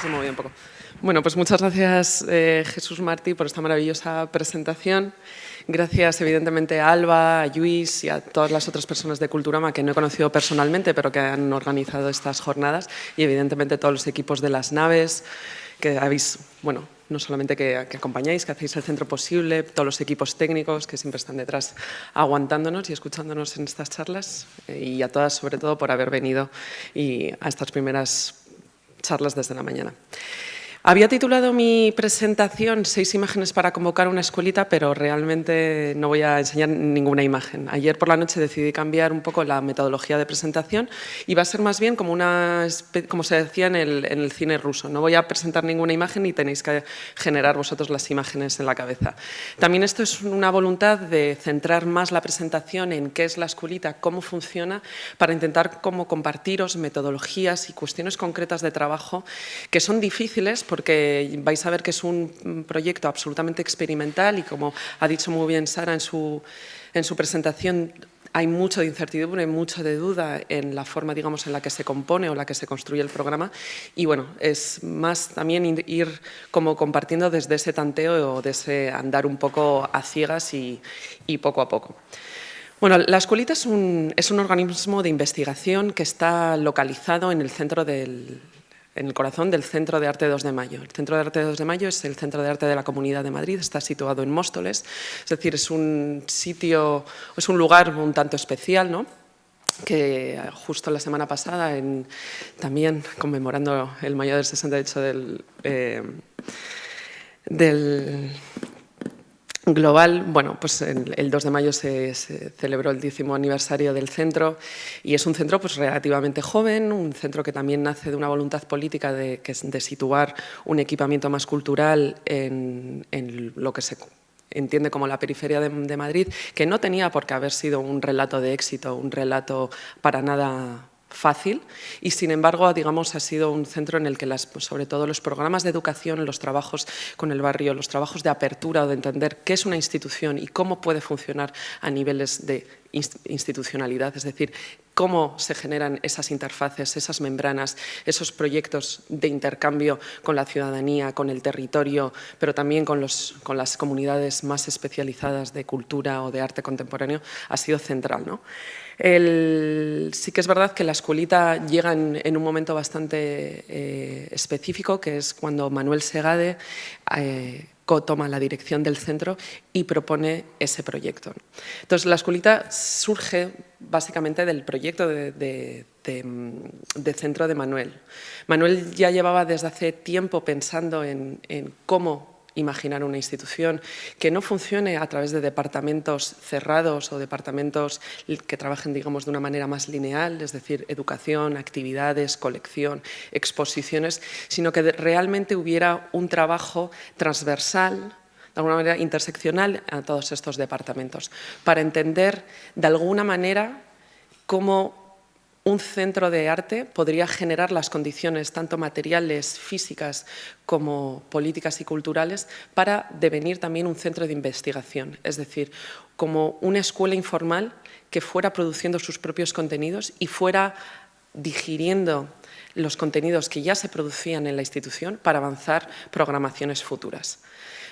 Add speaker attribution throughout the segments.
Speaker 1: se movía un poco. Bueno, pues muchas gracias, Jesús Martí, por esta maravillosa presentación. Gracias, evidentemente, a Alba, a Lluís y a todas las otras personas de Culturama que no he conocido personalmente, pero que han organizado estas jornadas. Y, evidentemente, todos los equipos de las naves que habéis, bueno, no solamente que acompañáis, que hacéis el centro posible, todos los equipos técnicos que siempre están detrás aguantándonos y escuchándonos en estas charlas. Y a todas, sobre todo, por haber venido a estas primeras charlas desde la mañana. Había titulado mi presentación 6 imágenes para convocar una escuelita, pero realmente no voy a enseñar ninguna imagen. Ayer por la noche decidí cambiar un poco la metodología de presentación y va a ser más bien como como se decía en el cine ruso. No voy a presentar ninguna imagen y tenéis que generar vosotros las imágenes en la cabeza. También esto es una voluntad de centrar más la presentación en qué es la escuelita, cómo funciona, para intentar como compartiros metodologías y cuestiones concretas de trabajo que son difíciles, porque vais a ver que es un proyecto absolutamente experimental y, como ha dicho muy bien Sara en su presentación, hay mucho de incertidumbre, mucho de duda en la forma, digamos, en la que se compone o la que se construye el programa. Y bueno, es más también ir como compartiendo desde ese tanteo o de ese andar un poco a ciegas y poco a poco. Bueno, la escuelita es un organismo de investigación que está localizado en el corazón del Centro de Arte 2 de Mayo. El Centro de Arte 2 de Mayo es el Centro de Arte de la Comunidad de Madrid, está situado en Móstoles, es decir, es un sitio, es un lugar un tanto especial, ¿no?, que justo la semana pasada, también conmemorando el mayo del 68 del Global, bueno, pues el 2 de mayo se celebró el 10º aniversario del centro y es un centro pues relativamente joven, un centro que también nace de una voluntad política de situar un equipamiento más cultural en lo que se entiende como la periferia de Madrid, que no tenía por qué haber sido un relato de éxito, un relato para nada fácil, y sin embargo, digamos, ha sido un centro en el que sobre todo los programas de educación, los trabajos con el barrio, los trabajos de apertura o de entender qué es una institución y cómo puede funcionar a niveles de institucionalidad, es decir, cómo se generan esas interfaces, esas membranas, esos proyectos de intercambio con la ciudadanía, con el territorio, pero también con las comunidades más especializadas de cultura o de arte contemporáneo, ha sido central, ¿no? Sí que es verdad que la escuelita llega en un momento bastante específico, que es cuando Manuel Segade toma la dirección del centro y propone ese proyecto. Entonces, la escuelita surge básicamente del proyecto de centro de Manuel. Manuel ya llevaba desde hace tiempo pensando en cómo imaginar una institución que no funcione a través de departamentos cerrados o departamentos que trabajen, digamos, de una manera más lineal, es decir, educación, actividades, colección, exposiciones, sino que realmente hubiera un trabajo transversal, de alguna manera interseccional, a todos estos departamentos, para entender de alguna manera cómo un centro de arte podría generar las condiciones tanto materiales, físicas, como políticas y culturales para devenir también un centro de investigación, es decir, como una escuela informal que fuera produciendo sus propios contenidos y fuera digiriendo los contenidos que ya se producían en la institución para avanzar programaciones futuras.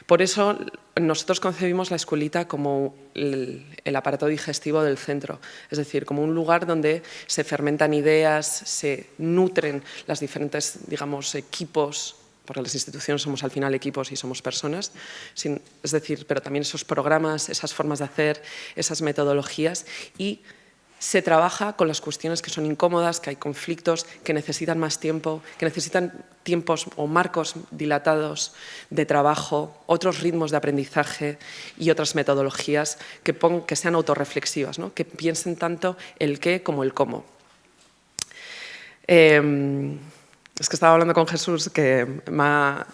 Speaker 1: Por eso nosotros concebimos la escuelita como el aparato digestivo del centro, es decir, como un lugar donde se fermentan ideas, se nutren las diferentes, digamos, equipos, porque las instituciones somos al final equipos y somos personas, es decir, pero también esos programas, esas formas de hacer, esas metodologías, y se trabaja con las cuestiones que son incómodas, que hay conflictos, que necesitan más tiempo, que necesitan tiempos o marcos dilatados de trabajo, otros ritmos de aprendizaje y otras metodologías que sean autorreflexivas, ¿no?, que piensen tanto el qué como el cómo. Es que estaba hablando con Jesús, que me ha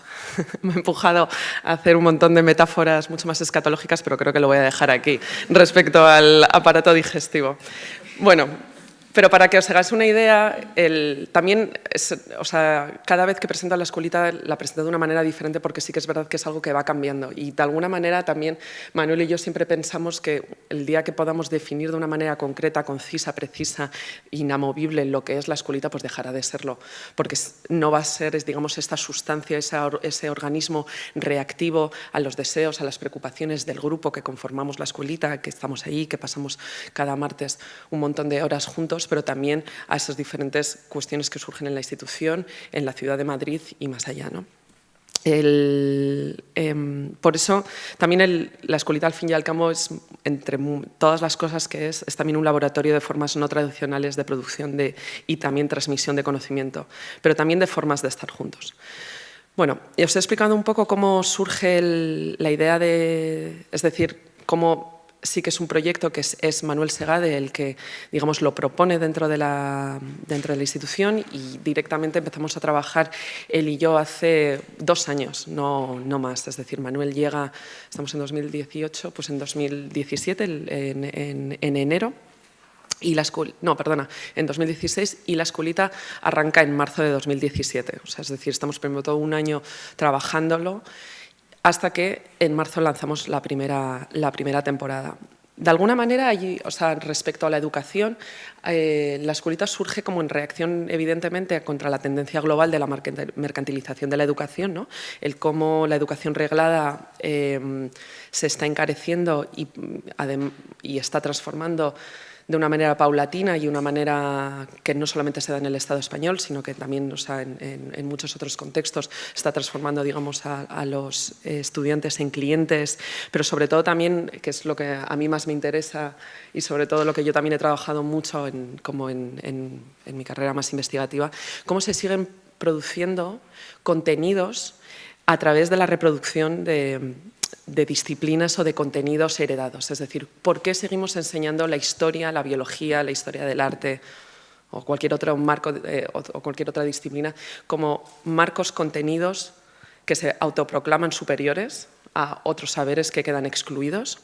Speaker 1: empujado a hacer un montón de metáforas mucho más escatológicas, pero creo que lo voy a dejar aquí respecto al aparato digestivo. Bueno, Pero para que os hagáis una idea, también, cada vez que presento la escuelita la presento de una manera diferente porque sí que es verdad que es algo que va cambiando. Y de alguna manera también Manuel y yo siempre pensamos que el día que podamos definir de una manera concreta, concisa, precisa, inamovible lo que es la escuelita, pues dejará de serlo. Porque no va a ser, digamos, esta sustancia, ese organismo reactivo a los deseos, a las preocupaciones del grupo que conformamos la escuelita, que estamos ahí, que pasamos cada martes un montón de horas juntos, pero también a esas diferentes cuestiones que surgen en la institución, en la ciudad de Madrid y más allá, ¿no? Por eso también la escuelita, al fin y al cabo, es, entre todas las cosas que es también un laboratorio de formas no tradicionales de producción y también transmisión de conocimiento, pero también de formas de estar juntos. Bueno, os he explicado un poco cómo surge la idea es decir, cómo sí que es un proyecto que es Manuel Segade el que, digamos, lo propone dentro de la institución, y directamente empezamos a trabajar él y yo hace 2 años, no más. Es decir, Manuel llega, estamos en 2018, pues en 2017, en enero. En 2016, y la escuelita arranca en marzo de 2017. Es decir, estamos primero todo un año trabajándolo, hasta que en marzo lanzamos la primera temporada. De alguna manera, respecto a la educación, la escuelita surge como en reacción, evidentemente, contra la tendencia global de la mercantilización de la educación, ¿no? El cómo la educación reglada se está encareciendo y está transformando de una manera paulatina y una manera que no solamente se da en el Estado español, sino que también en muchos otros contextos está transformando, digamos, a los estudiantes en clientes, pero sobre todo también, que es lo que a mí más me interesa y sobre todo lo que yo también he trabajado mucho en mi carrera más investigativa, cómo se siguen produciendo contenidos a través de la reproducción de disciplinas o de contenidos heredados. Es decir, ¿por qué seguimos enseñando la historia, la biología, la historia del arte o cualquier otro marco o cualquier otra disciplina como marcos contenidos que se autoproclaman superiores a otros saberes que quedan excluidos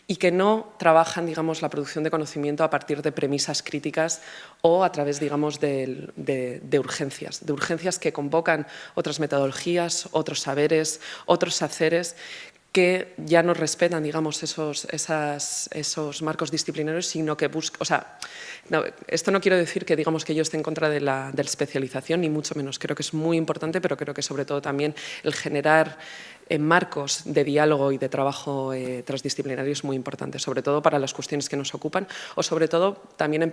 Speaker 1: y que no trabajan, digamos, la producción de conocimiento a partir de premisas críticas o a través, digamos, de urgencias que convocan otras metodologías, otros saberes, otros haceres que ya no respetan, digamos, esos marcos disciplinarios, sino que buscan… esto no quiero decir que, digamos, que yo esté en contra de la especialización, ni mucho menos. Creo que es muy importante, pero creo que sobre todo también el generar marcos de diálogo y de trabajo transdisciplinario es muy importante, sobre todo para las cuestiones que nos ocupan, o sobre todo también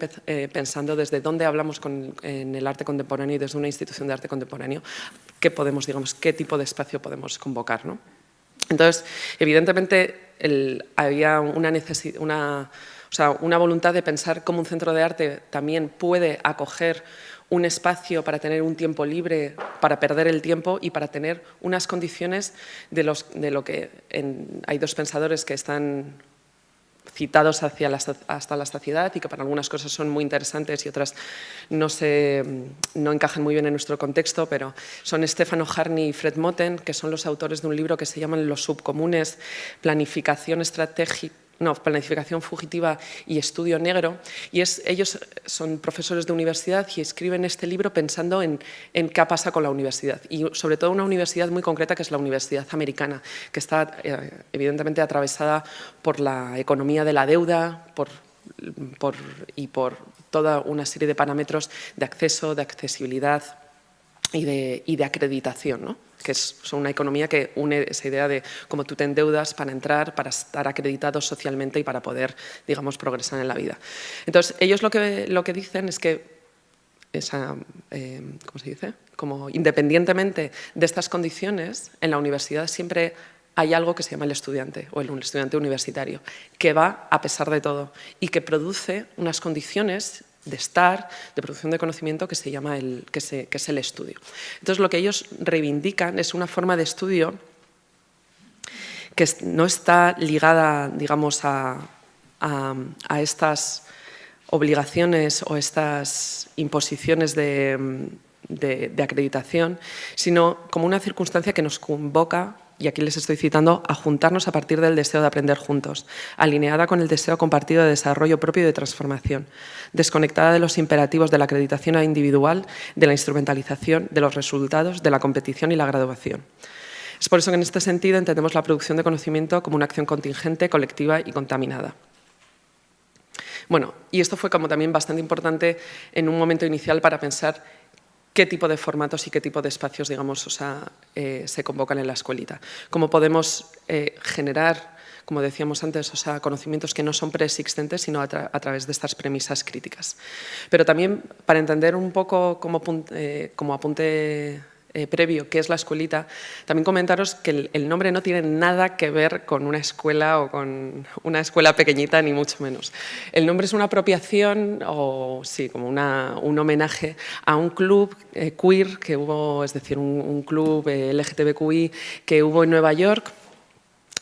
Speaker 1: pensando desde dónde hablamos en el arte contemporáneo y desde una institución de arte contemporáneo, qué podemos, digamos, qué tipo de espacio podemos convocar, ¿no? Entonces, evidentemente, había una voluntad de pensar cómo un centro de arte también puede acoger un espacio para tener un tiempo libre, para perder el tiempo y para tener unas condiciones de lo que hay 2 pensadores que están citados hasta la saciedad y que para algunas cosas son muy interesantes y otras no encajan muy bien en nuestro contexto, pero son Stefano Harney y Fred Moten, que son los autores de un libro que se llama Los subcomunes, planificación fugitiva y estudio negro, y ellos son profesores de universidad y escriben este libro pensando en qué pasa con la universidad, y sobre todo una universidad muy concreta que es la Universidad Americana, que está evidentemente atravesada por la economía de la deuda y por toda una serie de parámetros de acceso, de accesibilidad y de acreditación, ¿no? Que son una economía que une esa idea de cómo tú te endeudas para entrar, para estar acreditado socialmente y para poder, digamos, progresar en la vida. Entonces, ellos lo que dicen es que ¿cómo se dice? Como independientemente de estas condiciones, en la universidad siempre hay algo que se llama el estudiante o el estudiante universitario, que va a pesar de todo y que produce unas condiciones de producción de conocimiento que se llama que es el estudio. Entonces, lo que ellos reivindican es una forma de estudio que no está ligada, digamos, a estas obligaciones o estas imposiciones de acreditación, sino como una circunstancia que nos convoca y aquí les estoy citando, a juntarnos a partir del deseo de aprender juntos, alineada con el deseo compartido de desarrollo propio y de transformación, desconectada de los imperativos de la acreditación individual, de la instrumentalización, de los resultados, de la competición y la graduación. Es por eso que en este sentido entendemos la producción de conocimiento como una acción contingente, colectiva y contaminada. Bueno, y esto fue como también bastante importante en un momento inicial para pensar qué tipo de formatos y qué tipo de espacios, digamos, se convocan en la escuelita. Cómo podemos generar, como decíamos antes, conocimientos que no son preexistentes, sino a través de estas premisas críticas. Pero también, para entender un poco como apunte previo, qué es la escuelita, también comentaros que el nombre no tiene nada que ver con una escuela o con una escuela pequeñita, ni mucho menos. El nombre es una apropiación o sí, como un homenaje a un club queer que hubo, es decir, un club LGTBQI que hubo en Nueva York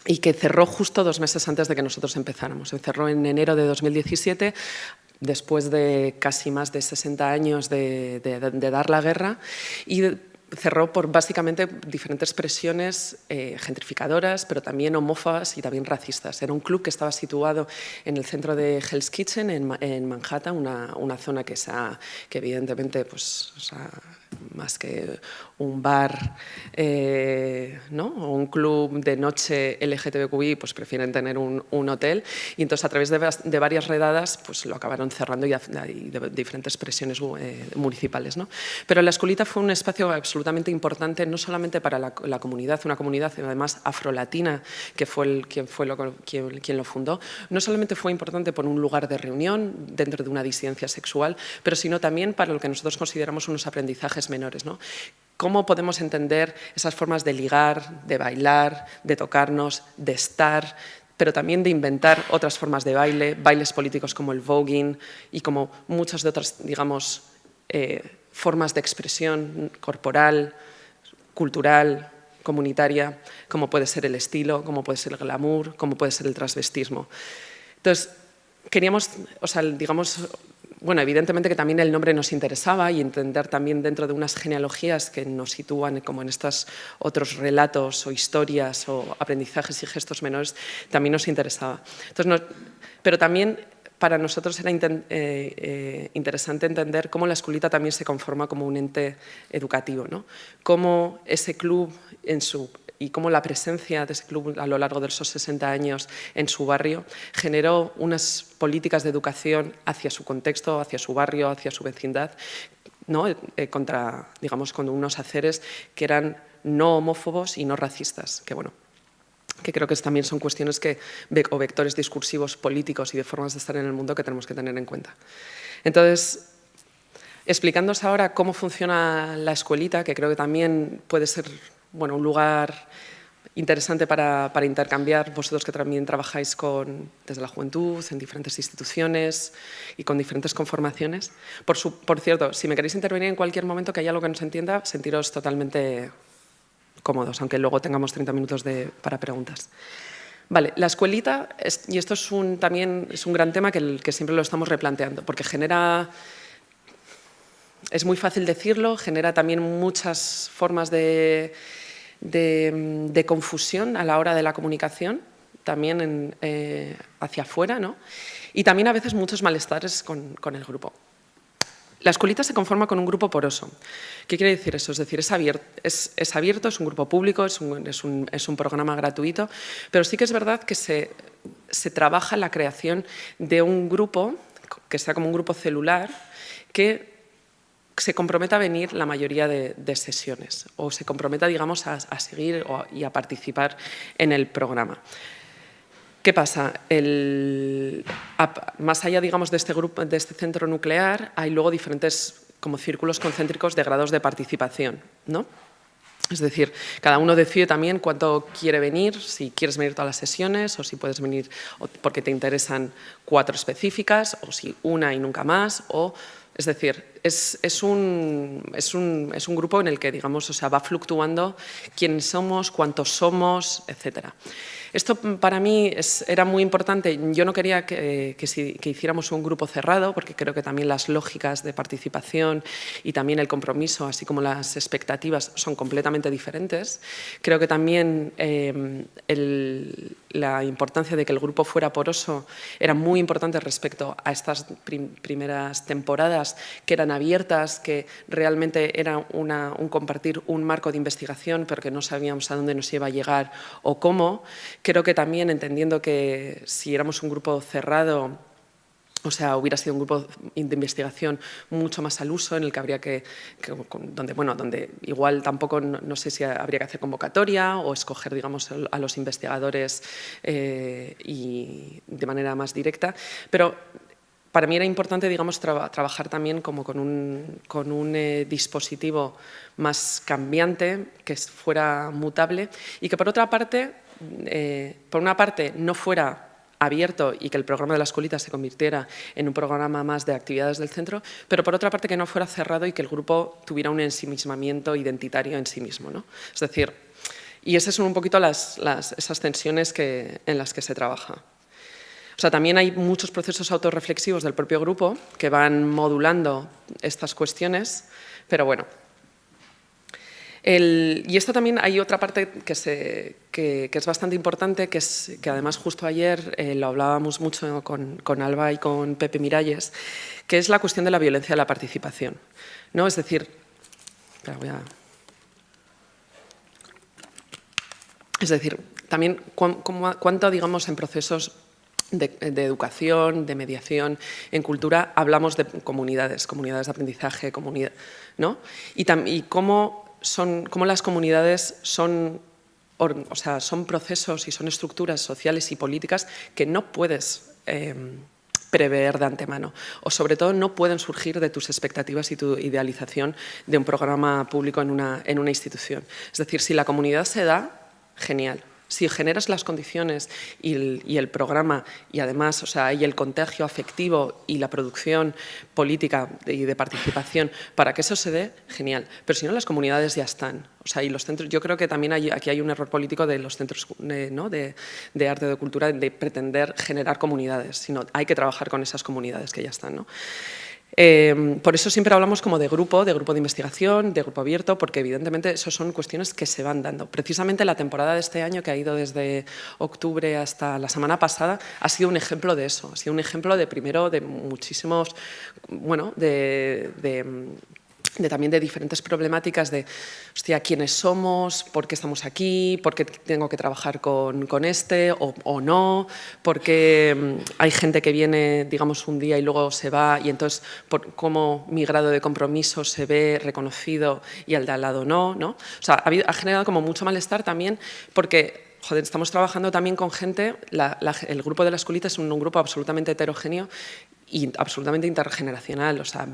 Speaker 1: y que cerró justo 2 meses antes de que nosotros empezáramos. Se cerró en enero de 2017, después de casi más de 60 años de dar la guerra, y cerró por básicamente diferentes presiones gentrificadoras, pero también homófobas y también racistas. Era un club que estaba situado en el centro de Hell's Kitchen, en Manhattan, una zona que evidentemente, pues, más que un bar ¿no? o un club de noche LGTBQI, pues prefieren tener un hotel. Y entonces, a través de varias redadas, pues lo acabaron cerrando y de diferentes presiones municipales, ¿no? Pero la escuelita fue un espacio absolutamente importante, no solamente para la comunidad, una comunidad además afrolatina, que fue quien lo fundó. No solamente fue importante por un lugar de reunión dentro de una disidencia sexual, pero sino también para lo que nosotros consideramos unos aprendizajes menores, ¿no? ¿Cómo podemos entender esas formas de ligar, de bailar, de tocarnos, de estar, pero también de inventar otras formas de baile, bailes políticos como el voguing y como muchas de otras, digamos, formas de expresión corporal, cultural, comunitaria, como puede ser el estilo, como puede ser el glamour, como puede ser el transvestismo? Entonces, queríamos, digamos, bueno, evidentemente que también el nombre nos interesaba y entender también dentro de unas genealogías que nos sitúan como en estos otros relatos o historias o aprendizajes y gestos menores, también nos interesaba. Entonces, pero también para nosotros era interesante entender cómo la escuelita también se conforma como un ente educativo, ¿no? Cómo ese club y cómo la presencia de ese club a lo largo de esos 60 años en su barrio generó unas políticas de educación hacia su contexto, hacia su barrio, hacia su vecindad, ¿no? con unos haceres que eran no homófobos y no racistas, que creo que también son cuestiones o vectores discursivos políticos y de formas de estar en el mundo que tenemos que tener en cuenta. Entonces, explicándoos ahora cómo funciona la escuelita, que creo que también puede ser un lugar interesante para intercambiar, vosotros que también trabajáis desde la juventud, en diferentes instituciones y con diferentes conformaciones. Por cierto, si me queréis intervenir en cualquier momento que haya algo que no se entienda, sentiros totalmente cómodos, aunque luego tengamos 30 minutos para preguntas. Vale, la escuelita, y esto también es un gran tema que siempre lo estamos replanteando, porque es muy fácil decirlo, genera también muchas formas de confusión a la hora de la comunicación, también hacia afuera, ¿no? Y también a veces muchos malestares con el grupo. La escuelita se conforma con un grupo poroso. ¿Qué quiere decir eso? Es decir, es abierto, es un grupo público, es un programa gratuito, pero sí que es verdad que se trabaja la creación de un grupo, que sea como un grupo celular, que se comprometa a venir la mayoría de sesiones o se comprometa, digamos, a seguir y a participar en el programa. ¿Qué pasa? Más allá, digamos, de este grupo, de este centro nuclear, hay luego diferentes como círculos concéntricos de grados de participación, ¿no? Es decir, cada uno decide también cuánto quiere venir, si quieres venir todas las sesiones o si puedes venir porque te interesan 4 específicas o si una y nunca más. Es decir, es un grupo en el que, digamos, o sea, va fluctuando quiénes somos, cuántos somos, etcétera. Esto para mí era muy importante. Yo no quería que hiciéramos un grupo cerrado, porque creo que también las lógicas de participación y también el compromiso, así como las expectativas, son completamente diferentes. Creo que también la importancia de que el grupo fuera poroso era muy importante respecto a estas primeras temporadas, que eran abiertas, que realmente era un compartir un marco de investigación, pero que no sabíamos a dónde nos iba a llegar o cómo. Creo que también, entendiendo que si éramos un grupo cerrado, o sea, hubiera sido un grupo de investigación mucho más al uso, en el que habría donde igual tampoco, no sé si habría que hacer convocatoria o escoger, digamos, a los investigadores y de manera más directa, pero para mí era importante, digamos, trabajar también como con un dispositivo más cambiante, que fuera mutable y que por otra parte, por una parte no fuera abierto y que el programa de la escuelita se convirtiera en un programa más de actividades del centro, pero por otra parte que no fuera cerrado y que el grupo tuviera un ensimismamiento identitario en sí mismo, ¿no? Es decir, y esas son un poquito esas tensiones en las que se trabaja. O sea, también hay muchos procesos autorreflexivos del propio grupo que van modulando estas cuestiones, pero bueno. Y esto también hay otra parte que es bastante importante, que además justo ayer lo hablábamos mucho con Alba y con Pepe Miralles, que es la cuestión de la violencia de la participación, ¿no? Es decir, también cuánto, digamos, en procesos de educación, de mediación, en cultura, hablamos de comunidades de aprendizaje, ¿no? Y cómo las comunidades son procesos y son estructuras sociales y políticas que no puedes prever de antemano, o sobre todo no pueden surgir de tus expectativas y tu idealización de un programa público en una institución. Es decir, si la comunidad se da, genial. Si generas las condiciones y el programa y además, o sea, y el contagio afectivo y la producción política y de participación para que eso se dé, genial. Pero si no, las comunidades ya están. O sea, y los centros, yo creo que también aquí hay un error político de los centros, ¿no? de arte o de cultura, de pretender generar comunidades, sino hay que trabajar con esas comunidades que ya están, ¿no? Por eso siempre hablamos como de grupo de investigación, de grupo abierto, porque evidentemente eso son cuestiones que se van dando. Precisamente la temporada de este año, que ha ido desde octubre hasta la semana pasada, ha sido un ejemplo de eso. Ha sido un ejemplo de muchísimos, bueno, también de diferentes problemáticas de, hostia, quiénes somos, por qué estamos aquí, por qué tengo que trabajar con este o no, por qué hay gente que viene, digamos, un día y luego se va y entonces cómo mi grado de compromiso se ve reconocido y al de al lado no, ¿no? O sea, ha generado como mucho malestar también porque, joder, estamos trabajando también con gente, el grupo de la escuelita es un grupo absolutamente heterogéneo y absolutamente intergeneracional, o sea,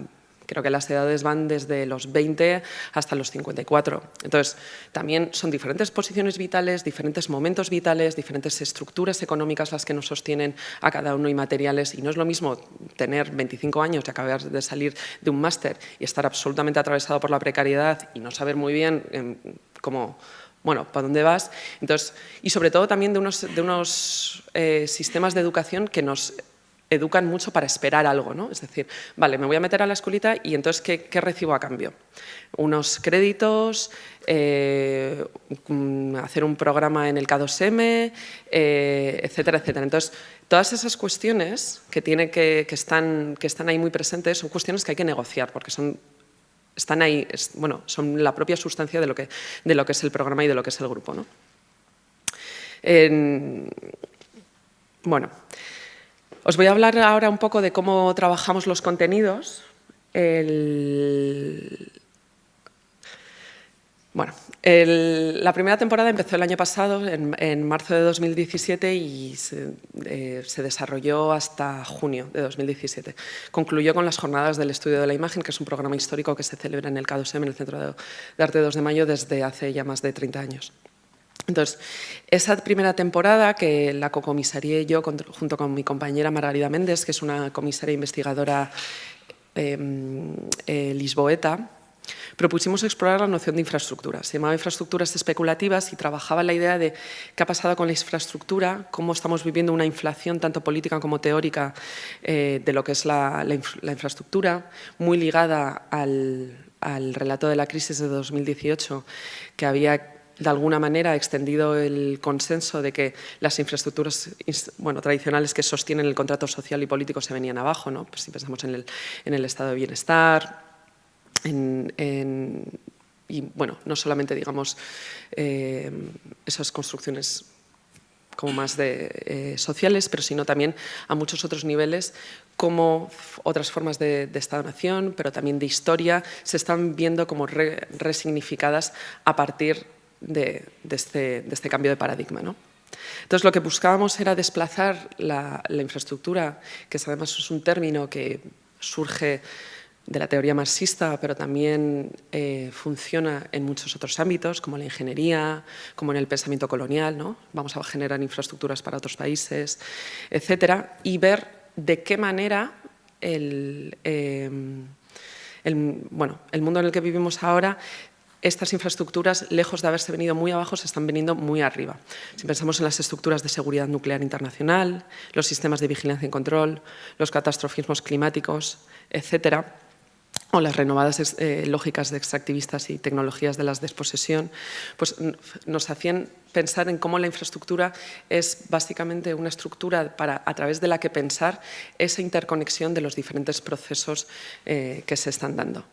Speaker 1: creo que las edades van desde los 20 hasta los 54. Entonces, también son diferentes posiciones vitales, diferentes momentos vitales, diferentes estructuras económicas las que nos sostienen a cada uno y materiales. Y no es lo mismo tener 25 años y acabar de salir de un máster y estar absolutamente atravesado por la precariedad y no saber muy bien cómo... Bueno, ¿para dónde vas? Entonces, y sobre todo también de unos sistemas de educación que nos educan mucho para esperar algo, ¿no? Es decir, vale, me voy a meter a la escuelita y entonces, ¿qué recibo a cambio? Unos créditos, hacer un programa en el K2M, etcétera, etcétera. Entonces, todas esas cuestiones que están ahí muy presentes son cuestiones que hay que negociar porque están ahí, bueno, son la propia sustancia de lo que es el programa y de lo que es el grupo, ¿no? Bueno, os voy a hablar ahora un poco de cómo trabajamos los contenidos. La primera temporada empezó el año pasado, en marzo de 2017, y se desarrolló hasta junio de 2017. Concluyó con las Jornadas del Estudio de la Imagen, que es un programa histórico que se celebra en el K2M, en el Centro de Arte 2 de Mayo, desde hace ya más de 30 años. Entonces, esa primera temporada, que la cocomisarié yo junto con mi compañera Margarida Méndez, que es una comisaria investigadora lisboeta, propusimos explorar la noción de infraestructuras. Se llamaba infraestructuras especulativas y trabajaba la idea de qué ha pasado con la infraestructura, cómo estamos viviendo una inflación tanto política como teórica de lo que es la infraestructura, muy ligada al relato de la crisis de 2018, que había de alguna manera extendido el consenso de que las infraestructuras tradicionales que sostienen el contrato social y político se venían abajo, ¿no? Pues si pensamos en el estado de bienestar, y bueno, no solamente, digamos, esas construcciones como más sociales, pero sino también a muchos otros niveles, como otras formas de Estado-nación, pero también de historia, se están viendo como resignificadas a partir de este cambio de paradigma, ¿no? Entonces, lo que buscábamos era desplazar la infraestructura, que además es un término que surge de la teoría marxista, pero también funciona en muchos otros ámbitos, como la ingeniería, como en el pensamiento colonial, ¿no? Vamos a generar infraestructuras para otros países, etcétera, y ver de qué manera el mundo en el que vivimos ahora, estas infraestructuras, lejos de haberse venido muy abajo, se están veniendo muy arriba. Si pensamos en las estructuras de seguridad nuclear internacional, los sistemas de vigilancia y control, los catastrofismos climáticos, etcétera, o las renovadas lógicas de extractivistas y tecnologías de la desposesión, pues nos hacían pensar en cómo la infraestructura es básicamente una estructura a través de la que pensar esa interconexión de los diferentes procesos que se están dando.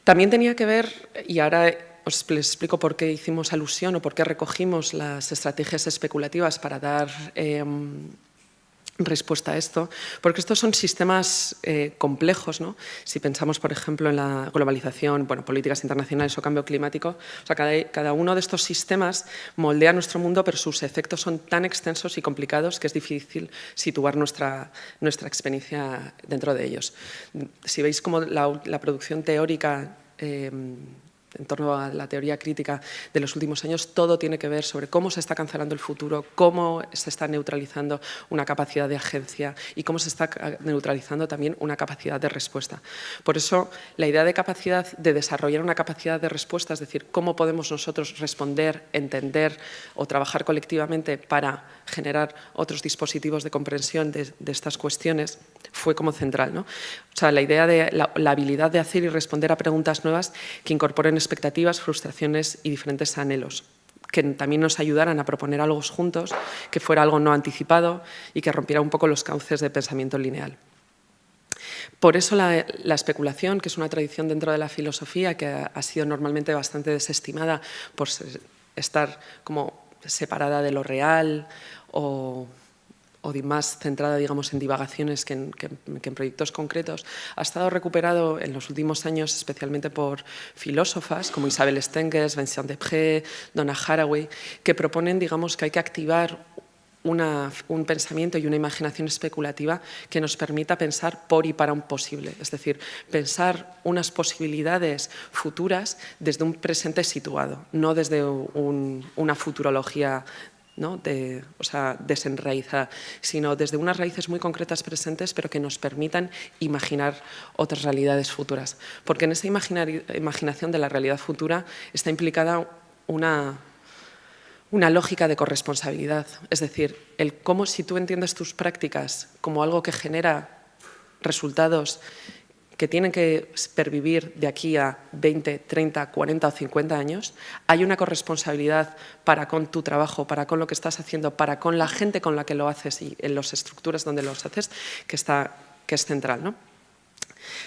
Speaker 1: También tenía que ver, y ahora os les explico por qué hicimos alusión o por qué recogimos las estrategias especulativas para dar respuesta a esto, porque estos son sistemas complejos, ¿no? Si pensamos, por ejemplo, en la globalización, políticas internacionales o cambio climático, o sea, cada uno de estos sistemas moldea nuestro mundo, pero sus efectos son tan extensos y complicados que es difícil situar nuestra experiencia dentro de ellos. Si veis cómo la producción teórica en torno a la teoría crítica de los últimos años, todo tiene que ver sobre cómo se está cancelando el futuro, cómo se está neutralizando una capacidad de agencia y cómo se está neutralizando también una capacidad de respuesta. Por eso, la idea de capacidad, de desarrollar una capacidad de respuesta, es decir, cómo podemos nosotros responder, entender o trabajar colectivamente para generar otros dispositivos de comprensión de estas cuestiones, fue como central, ¿no? O sea, la idea de la habilidad de hacer y responder a preguntas nuevas que incorporen expectativas, frustraciones y diferentes anhelos, que también nos ayudaran a proponer algo juntos, que fuera algo no anticipado y que rompiera un poco los cauces de pensamiento lineal. Por eso la especulación, que es una tradición dentro de la filosofía que ha sido normalmente bastante desestimada por estar como separada de lo real o más centrada, digamos, en divagaciones que en proyectos concretos, ha estado recuperado en los últimos años, especialmente por filósofas como Isabel Stengers, Vincent Deprez, Donna Haraway, que proponen, digamos, que hay que activar un pensamiento y una imaginación especulativa que nos permita pensar por y para un posible, es decir, pensar unas posibilidades futuras desde un presente situado, no desde una futurología, ¿no? Desenraizada, sino desde unas raíces muy concretas presentes, pero que nos permitan imaginar otras realidades futuras. Porque en esa imaginación de la realidad futura está implicada una lógica de corresponsabilidad. Es decir, cómo si tú entiendes tus prácticas como algo que genera resultados que tienen que pervivir de aquí a 20, 30, 40 o 50 años, hay una corresponsabilidad para con tu trabajo, para con lo que estás haciendo, para con la gente con la que lo haces y en las estructuras donde lo haces, que es central, ¿no?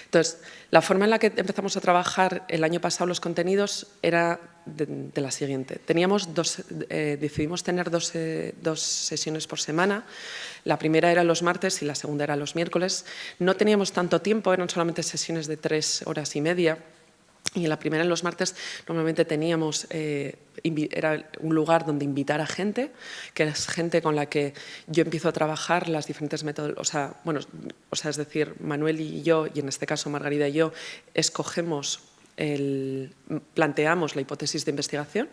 Speaker 1: Entonces, la forma en la que empezamos a trabajar el año pasado los contenidos era de la siguiente. Decidimos tener dos sesiones por semana. La primera era los martes y la segunda era los miércoles. No teníamos tanto tiempo, eran solamente sesiones de 3 horas y media. Y en la primera, en los martes, normalmente teníamos, era un lugar donde invitar a gente, que es gente con la que yo empiezo a trabajar las diferentes métodos, es decir, Manuel y yo, y en este caso Margarida y yo, planteamos la hipótesis de investigación,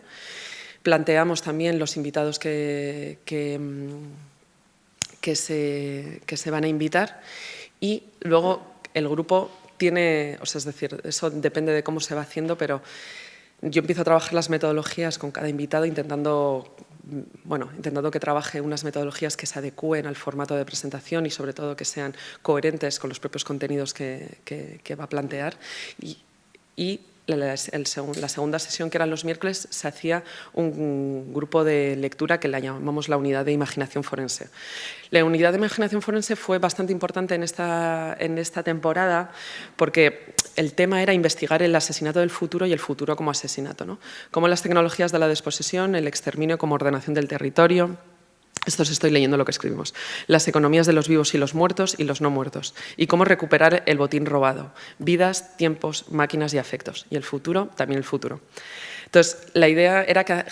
Speaker 1: planteamos también los invitados que se van a invitar y luego el grupo tiene, o sea, es decir, eso depende de cómo se va haciendo, pero yo empiezo a trabajar las metodologías con cada invitado intentando que trabaje unas metodologías que se adecúen al formato de presentación y sobre todo que sean coherentes con los propios contenidos que va a plantear. Y la segunda sesión, que eran los miércoles, se hacía un grupo de lectura que la llamamos la unidad de imaginación forense. La unidad de imaginación forense fue bastante importante en esta temporada porque el tema era investigar el asesinato del futuro y el futuro como asesinato, ¿no? Cómo las tecnologías de la desposesión, el exterminio como ordenación del territorio. Esto os estoy leyendo lo que escribimos. Las economías de los vivos y los muertos y los no muertos. Y cómo recuperar el botín robado. Vidas, tiempos, máquinas y afectos. Y el futuro, también el futuro. Entonces, la idea era que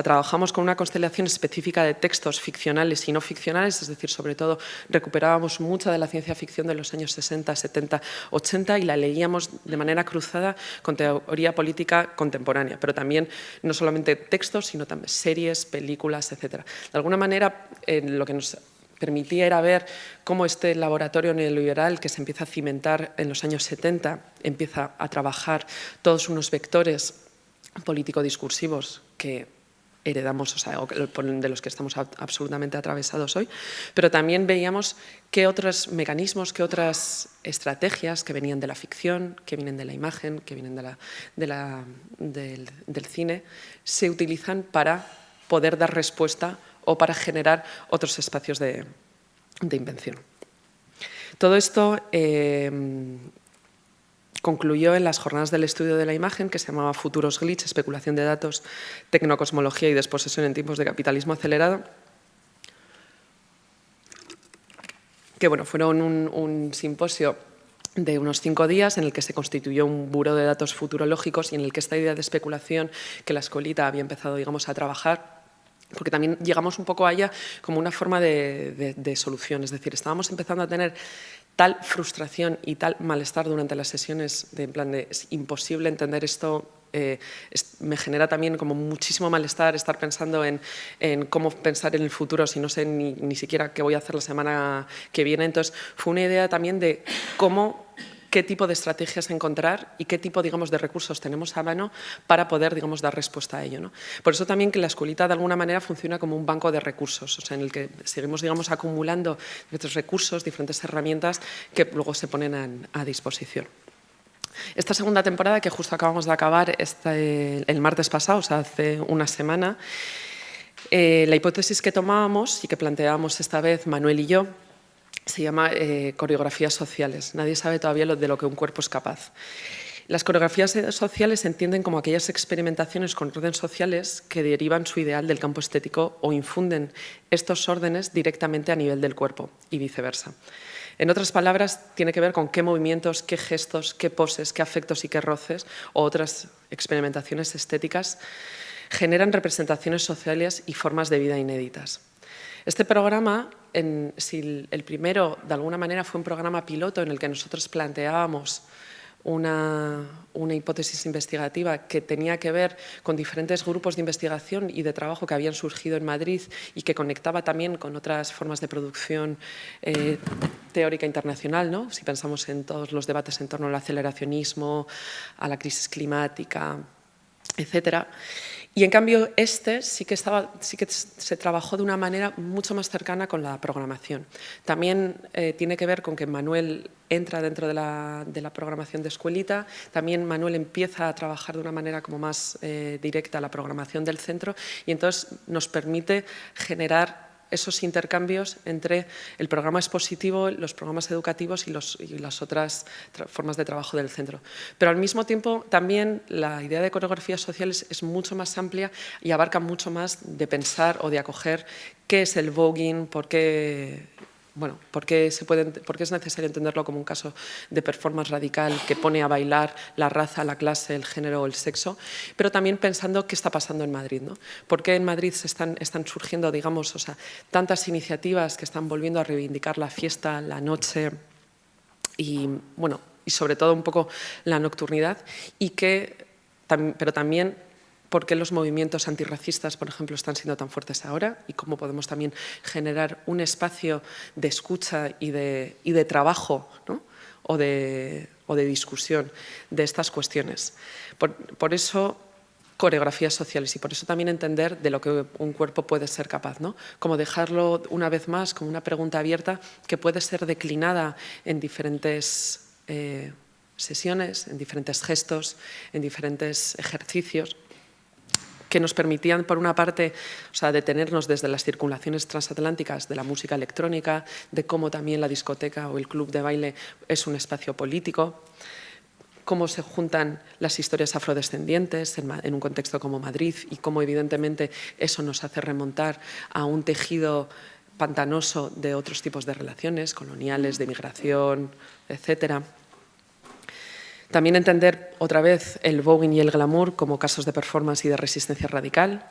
Speaker 1: trabajamos con una constelación específica de textos ficcionales y no ficcionales, es decir, sobre todo recuperábamos mucha de la ciencia ficción de los años 60, 70, 80 y la leíamos de manera cruzada con teoría política contemporánea, pero también no solamente textos, sino también series, películas, etc. De alguna manera, lo que nos permitía era ver cómo este laboratorio neoliberal que se empieza a cimentar en los años 70 empieza a trabajar todos unos vectores político-discursivos que heredamos, o sea, de los que estamos absolutamente atravesados hoy, pero también veíamos qué otros mecanismos, qué otras estrategias que venían de la ficción, que vienen de la imagen, que vienen del cine, se utilizan para poder dar respuesta o para generar otros espacios de invención. Todo esto concluyó en las jornadas del estudio de la imagen, que se llamaba Futuros Glitch, especulación de datos, tecnocosmología y desposesión en tiempos de capitalismo acelerado, que fueron un simposio de unos 5 días en el que se constituyó un buró de datos futurológicos y en el que esta idea de especulación que la escuelita había empezado, digamos, a trabajar, porque también llegamos un poco a ella como una forma de solución, es decir, estábamos empezando a tener tal frustración y tal malestar durante las sesiones, en plan de es imposible entender esto, me genera también como muchísimo malestar estar pensando en cómo pensar en el futuro si no sé ni siquiera qué voy a hacer la semana que viene. Entonces fue una idea también de qué tipo de estrategias encontrar y qué tipo, digamos, de recursos tenemos a mano para poder, digamos, dar respuesta a ello, ¿no? Por eso también que la escuelita de alguna manera funciona como un banco de recursos, o sea, en el que seguimos, digamos, acumulando nuestros recursos, diferentes herramientas que luego se ponen a disposición. Esta segunda temporada, que justo acabamos de acabar el martes pasado, o sea, hace una semana, la hipótesis que tomábamos y que planteábamos esta vez Manuel y yo, se llama coreografías sociales. Nadie sabe todavía de lo que un cuerpo es capaz. Las coreografías sociales se entienden como aquellas experimentaciones con órdenes sociales que derivan su ideal del campo estético o infunden estos órdenes directamente a nivel del cuerpo y viceversa. En otras palabras, tiene que ver con qué movimientos, qué gestos, qué poses, qué afectos y qué roces o otras experimentaciones estéticas generan representaciones sociales y formas de vida inéditas. Este programa, si el primero de alguna manera fue un programa piloto en el que nosotros planteábamos una hipótesis investigativa que tenía que ver con diferentes grupos de investigación y de trabajo que habían surgido en Madrid y que conectaba también con otras formas de producción teórica internacional, ¿no? Si pensamos en todos los debates en torno al aceleracionismo, a la crisis climática, etcétera. Y en cambio sí que se trabajó de una manera mucho más cercana con la programación. También tiene que ver con que Manuel entra dentro de la programación de Escuelita, también Manuel empieza a trabajar de una manera como más directa la programación del centro y entonces nos permite generar esos intercambios entre el programa expositivo, los programas educativos y las otras formas de trabajo del centro. Pero al mismo tiempo también la idea de coreografías sociales es mucho más amplia y abarca mucho más de pensar o de acoger qué es el voguing, por qué es necesario entenderlo como un caso de performance radical que pone a bailar la raza, la clase, el género o el sexo, pero también pensando qué está pasando en Madrid, ¿no? ¿Por qué en Madrid están surgiendo, digamos, tantas iniciativas que están volviendo a reivindicar la fiesta, la noche y sobre todo un poco la nocturnidad pero también por qué los movimientos antirracistas, por ejemplo, están siendo tan fuertes ahora y cómo podemos también generar un espacio de escucha y de trabajo, ¿no? o de discusión de estas cuestiones. Por eso, coreografías sociales, y por eso también entender de lo que un cuerpo puede ser capaz, ¿no? Como dejarlo una vez más como una pregunta abierta que puede ser declinada en diferentes sesiones, en diferentes gestos, en diferentes ejercicios, que nos permitían, por una parte, o sea, detenernos desde las circulaciones transatlánticas de la música electrónica, de cómo también la discoteca o el club de baile es un espacio político, cómo se juntan las historias afrodescendientes en un contexto como Madrid y cómo, evidentemente, eso nos hace remontar a un tejido pantanoso de otros tipos de relaciones, coloniales, de migración, etcétera. También entender, otra vez, el voguing y el glamour como casos de performance y de resistencia radical,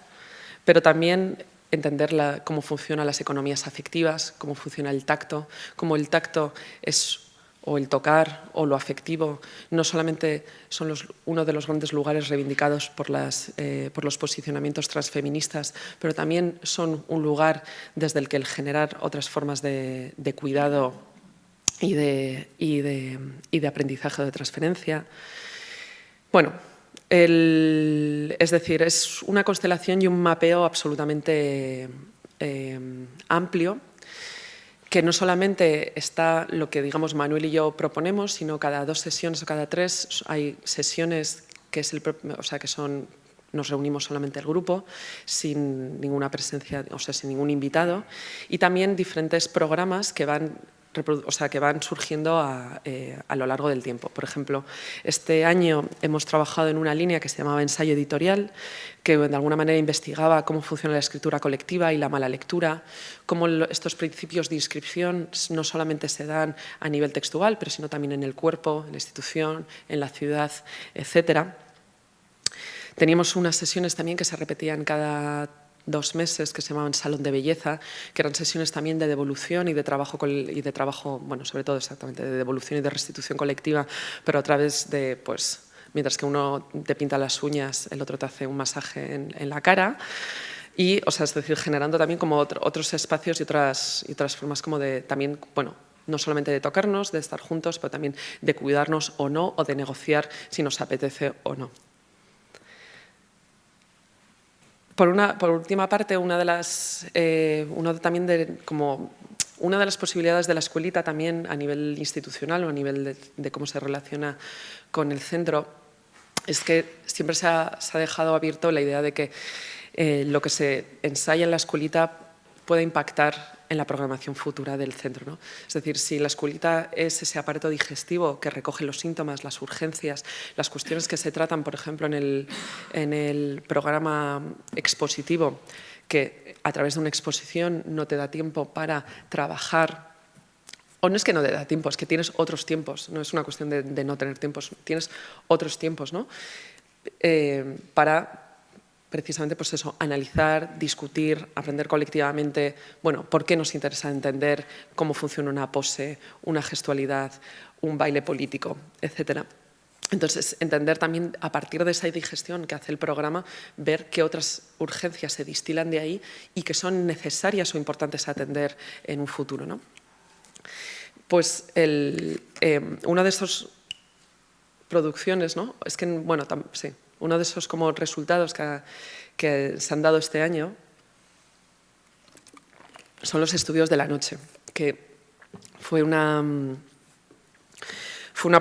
Speaker 1: pero también entender cómo funcionan las economías afectivas, cómo funciona el tacto, cómo el tacto es, o el tocar, o lo afectivo, no solamente son uno de los grandes lugares reivindicados por los posicionamientos transfeministas, pero también son un lugar desde el que el generar otras formas de cuidado y de aprendizaje de transferencia. Bueno, es decir, es una constelación y un mapeo absolutamente amplio, que no solamente está lo que, digamos, Manuel y yo proponemos, sino cada 2 sesiones o cada 3 hay sesiones que nos reunimos solamente el grupo, sin ninguna presencia, o sea, sin ningún invitado, y también diferentes programas que van surgiendo a lo largo del tiempo. Por ejemplo, este año hemos trabajado en una línea que se llamaba ensayo editorial, que de alguna manera investigaba cómo funciona la escritura colectiva y la mala lectura, cómo estos principios de inscripción no solamente se dan a nivel textual, pero sino también en el cuerpo, en la institución, en la ciudad, etcétera. Teníamos unas sesiones también que se repetían cada 2 meses, que se llamaban Salón de Belleza, que eran sesiones también de devolución y de trabajo, bueno, sobre todo exactamente de devolución y de restitución colectiva, pero a través de, pues, mientras que uno te pinta las uñas, el otro te hace un masaje en la cara. Y, o sea, es decir, generando también como otros espacios y otras formas como de también, bueno, no solamente de tocarnos, de estar juntos, pero también de cuidarnos o no, o de negociar si nos apetece o no. Por última parte, una de las posibilidades de la escuelita también a nivel institucional o a nivel de cómo se relaciona con el centro es que siempre se ha dejado abierto la idea de que lo que se ensaya en la escuelita puede impactar en la programación futura del centro, ¿no? Es decir, si la escuelita es ese aparato digestivo que recoge los síntomas, las urgencias, las cuestiones que se tratan, por ejemplo, en el programa expositivo, que a través de una exposición no te da tiempo para trabajar, o no es que no te da tiempo, es que tienes otros tiempos, no es una cuestión de no tener tiempos, tienes otros tiempos, ¿no? Para precisamente, pues eso, analizar, discutir, aprender colectivamente, bueno, por qué nos interesa entender cómo funciona una pose, una gestualidad, un baile político, etcétera. Entonces, entender también, a partir de esa digestión que hace el programa, ver qué otras urgencias se distilan de ahí y que son necesarias o importantes a atender en un futuro, ¿no? Pues una de esas producciones, ¿no? Es que, bueno, sí, uno de esos como resultados que se han dado este año son los estudios de la noche, que fue una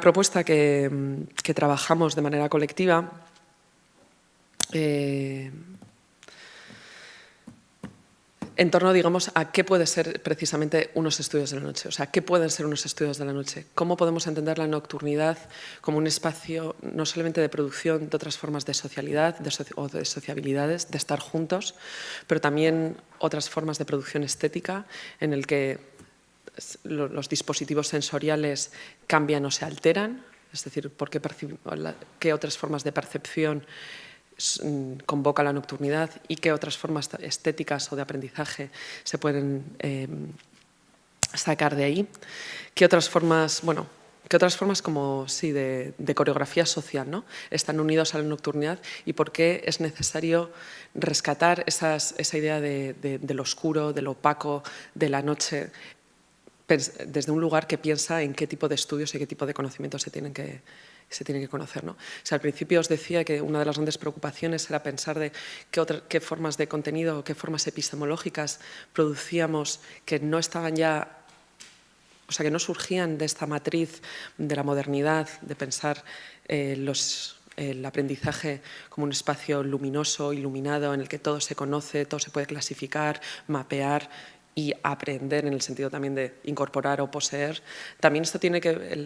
Speaker 1: propuesta que trabajamos de manera colectiva en torno, digamos, a qué puede ser precisamente unos estudios de la noche. O sea, ¿qué pueden ser unos estudios de la noche? ¿Cómo podemos entender la nocturnidad como un espacio no solamente de producción de otras formas de socialidad o de sociabilidades, de estar juntos, pero también otras formas de producción estética en el que los dispositivos sensoriales cambian o se alteran? Es decir, ¿qué otras formas de percepción convoca la nocturnidad y qué otras formas estéticas o de aprendizaje se pueden sacar de ahí? ¿Qué otras formas, bueno, como sí, de coreografía social, ¿no? Están unidos a la nocturnidad y por qué es necesario rescatar esa idea de lo oscuro, de lo opaco, de la noche, desde un lugar que piensa en qué tipo de estudios y qué tipo de conocimientos se tienen que conocer, ¿no? O sea, al principio os decía que una de las grandes preocupaciones era pensar de qué formas de contenido, qué formas epistemológicas producíamos que no estaban ya, o sea, que no surgían de esta matriz de la modernidad, de pensar el aprendizaje como un espacio luminoso, iluminado, en el que todo se conoce, todo se puede clasificar, mapear y aprender en el sentido también de incorporar o poseer. También esto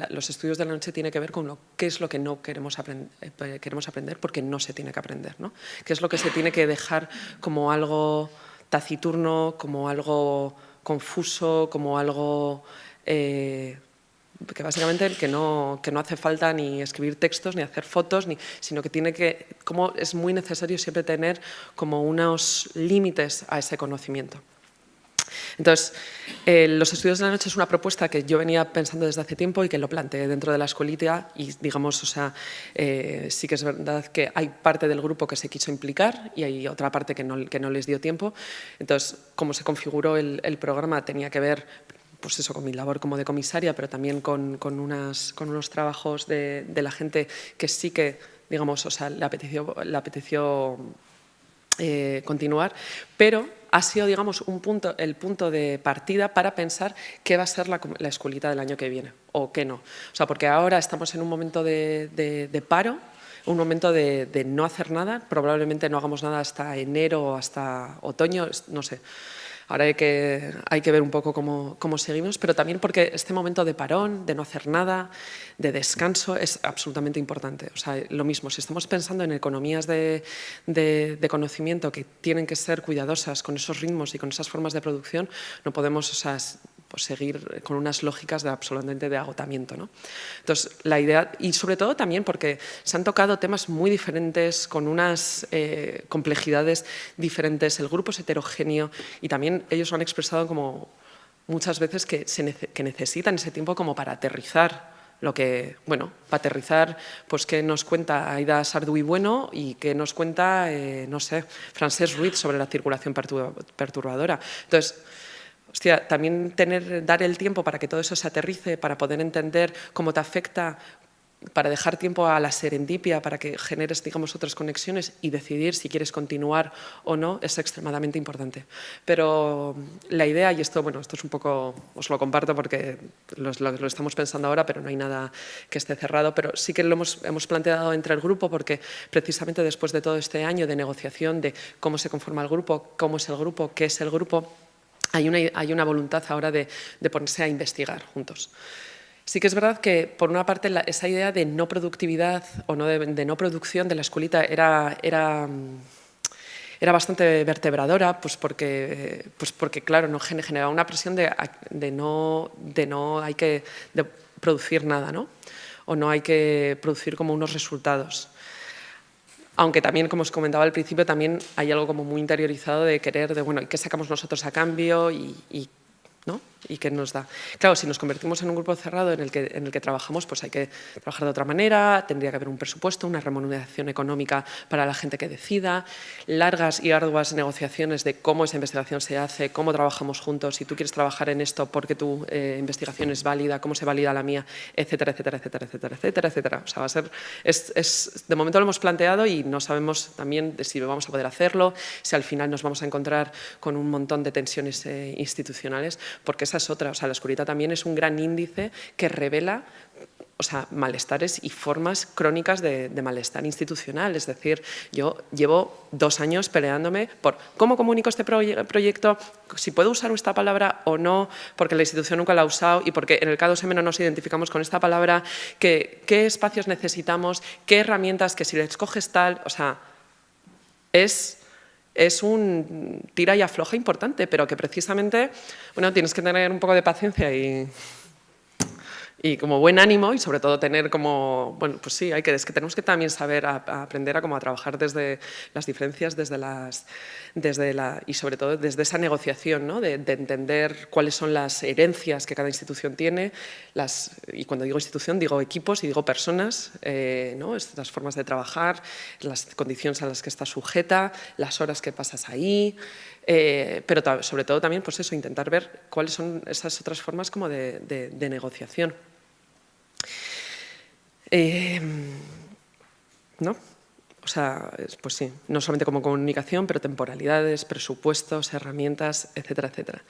Speaker 1: los estudios de la noche tienen que ver con qué es lo que no queremos aprender porque no se tiene que aprender, ¿no? Qué es lo que se tiene que dejar como algo taciturno, como algo confuso, como algo que básicamente que no hace falta ni escribir textos, ni hacer fotos, sino que como es muy necesario siempre tener como unos límites a ese conocimiento. Entonces, los estudios de la noche es una propuesta que yo venía pensando desde hace tiempo y que lo planteé dentro de la escuelita y, digamos, o sea, sí que es verdad que hay parte del grupo que se quiso implicar y hay otra parte que no les dio tiempo. Entonces, cómo se configuró el programa tenía que ver, pues eso, con mi labor como de comisaria, pero también con unos trabajos de la gente que sí que, digamos, o sea, le apeteció continuar, pero ha sido, digamos, el punto de partida para pensar qué va a ser la escuelita del año que viene o qué no. O sea, porque ahora estamos en un momento de paro, un momento de no hacer nada, probablemente no hagamos nada hasta enero o hasta otoño, no sé. Ahora hay que ver un poco cómo seguimos, pero también porque este momento de parón, de no hacer nada, de descanso, es absolutamente importante. O sea, lo mismo, si estamos pensando en economías de conocimiento que tienen que ser cuidadosas con esos ritmos y con esas formas de producción, no podemos, o sea, pues seguir con unas lógicas absolutamente de agotamiento, ¿no? Entonces, la idea, y sobre todo también porque se han tocado temas muy diferentes, con unas complejidades diferentes, el grupo es heterogéneo y también ellos lo han expresado como muchas veces que necesitan ese tiempo como para aterrizar para aterrizar, pues qué nos cuenta Aida Sarduy Bueno y qué nos cuenta, no sé, Francesc Ruiz sobre la circulación perturbadora. Entonces, hostia, también dar el tiempo para que todo eso se aterrice, para poder entender cómo te afecta, para dejar tiempo a la serendipia, para que generes, digamos, otras conexiones y decidir si quieres continuar o no, es extremadamente importante. Pero la idea, y esto, bueno, esto es un poco, os lo comparto porque lo estamos pensando ahora, pero no hay nada que esté cerrado, pero sí que lo hemos planteado entre el grupo porque precisamente después de todo este año de negociación de cómo se conforma el grupo, cómo es el grupo, qué es el grupo, hay una voluntad ahora de ponerse a investigar juntos. Sí que es verdad que, por una parte, esa idea de no productividad o de no producción de la escuelita era bastante vertebradora, pues porque claro, no generaba una presión de no hay que producir nada, ¿no? O no hay que producir como unos resultados. Aunque también, como os comentaba al principio, también hay algo como muy interiorizado de querer, bueno, ¿y qué sacamos nosotros a cambio? ¿No? ¿Y qué nos da? Claro, si nos convertimos en un grupo cerrado en el que trabajamos, pues hay que trabajar de otra manera, tendría que haber un presupuesto, una remuneración económica para la gente que decida, largas y arduas negociaciones de cómo esa investigación se hace, cómo trabajamos juntos, si tú quieres trabajar en esto porque tu investigación es válida, cómo se valida la mía, etcétera, etcétera, etcétera, etcétera, etcétera, etcétera. O sea, va a ser, de momento lo hemos planteado y no sabemos también de si vamos a poder hacerlo, si al final nos vamos a encontrar con un montón de tensiones institucionales, porque esa es otra, o sea, la escuelita también es un gran índice que revela, o sea, malestares y formas crónicas de malestar institucional. Es decir, yo llevo 2 años peleándome por cómo comunico este proyecto, si puedo usar esta palabra o no, porque la institución nunca la ha usado y porque en el K2M no nos identificamos con esta palabra, qué espacios necesitamos, qué herramientas, que si les coges tal, o sea, es un tira y afloja importante, pero que precisamente, bueno, tienes que tener un poco de paciencia y como buen ánimo y sobre todo tener como, bueno, pues sí, es que tenemos que también saber aprender a trabajar desde las diferencias, y sobre todo desde esa negociación, ¿no? de entender cuáles son las herencias que cada institución tiene, y cuando digo institución digo equipos y digo personas, ¿no? Las formas de trabajar, las condiciones a las que está sujeta, las horas que pasas ahí, pero sobre todo también, pues eso, intentar ver cuáles son esas otras formas como de negociación. ¿No? O sea, pues sí, no solamente como comunicación, pero temporalidades, presupuestos, herramientas, etcétera, etcétera.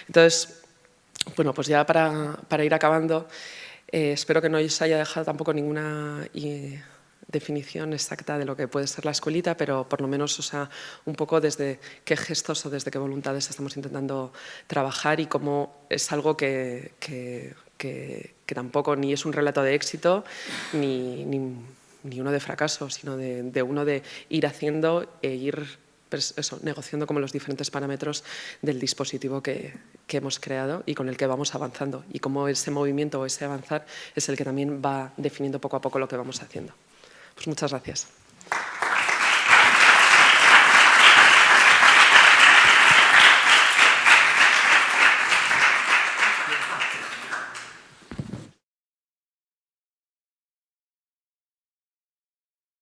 Speaker 1: Entonces, bueno, pues ya para ir acabando, espero que no os haya dejado tampoco ninguna definición exacta de lo que puede ser la escuelita, pero por lo menos, o sea, un poco desde qué gestos o desde qué voluntades estamos intentando trabajar y cómo es algo que tampoco ni es un relato de éxito ni uno de fracaso, sino de uno de ir haciendo e ir pues eso, negociando como los diferentes parámetros del dispositivo que hemos creado y con el que vamos avanzando. Y cómo ese movimiento o ese avanzar es el que también va definiendo poco a poco lo que vamos haciendo. Pues muchas gracias.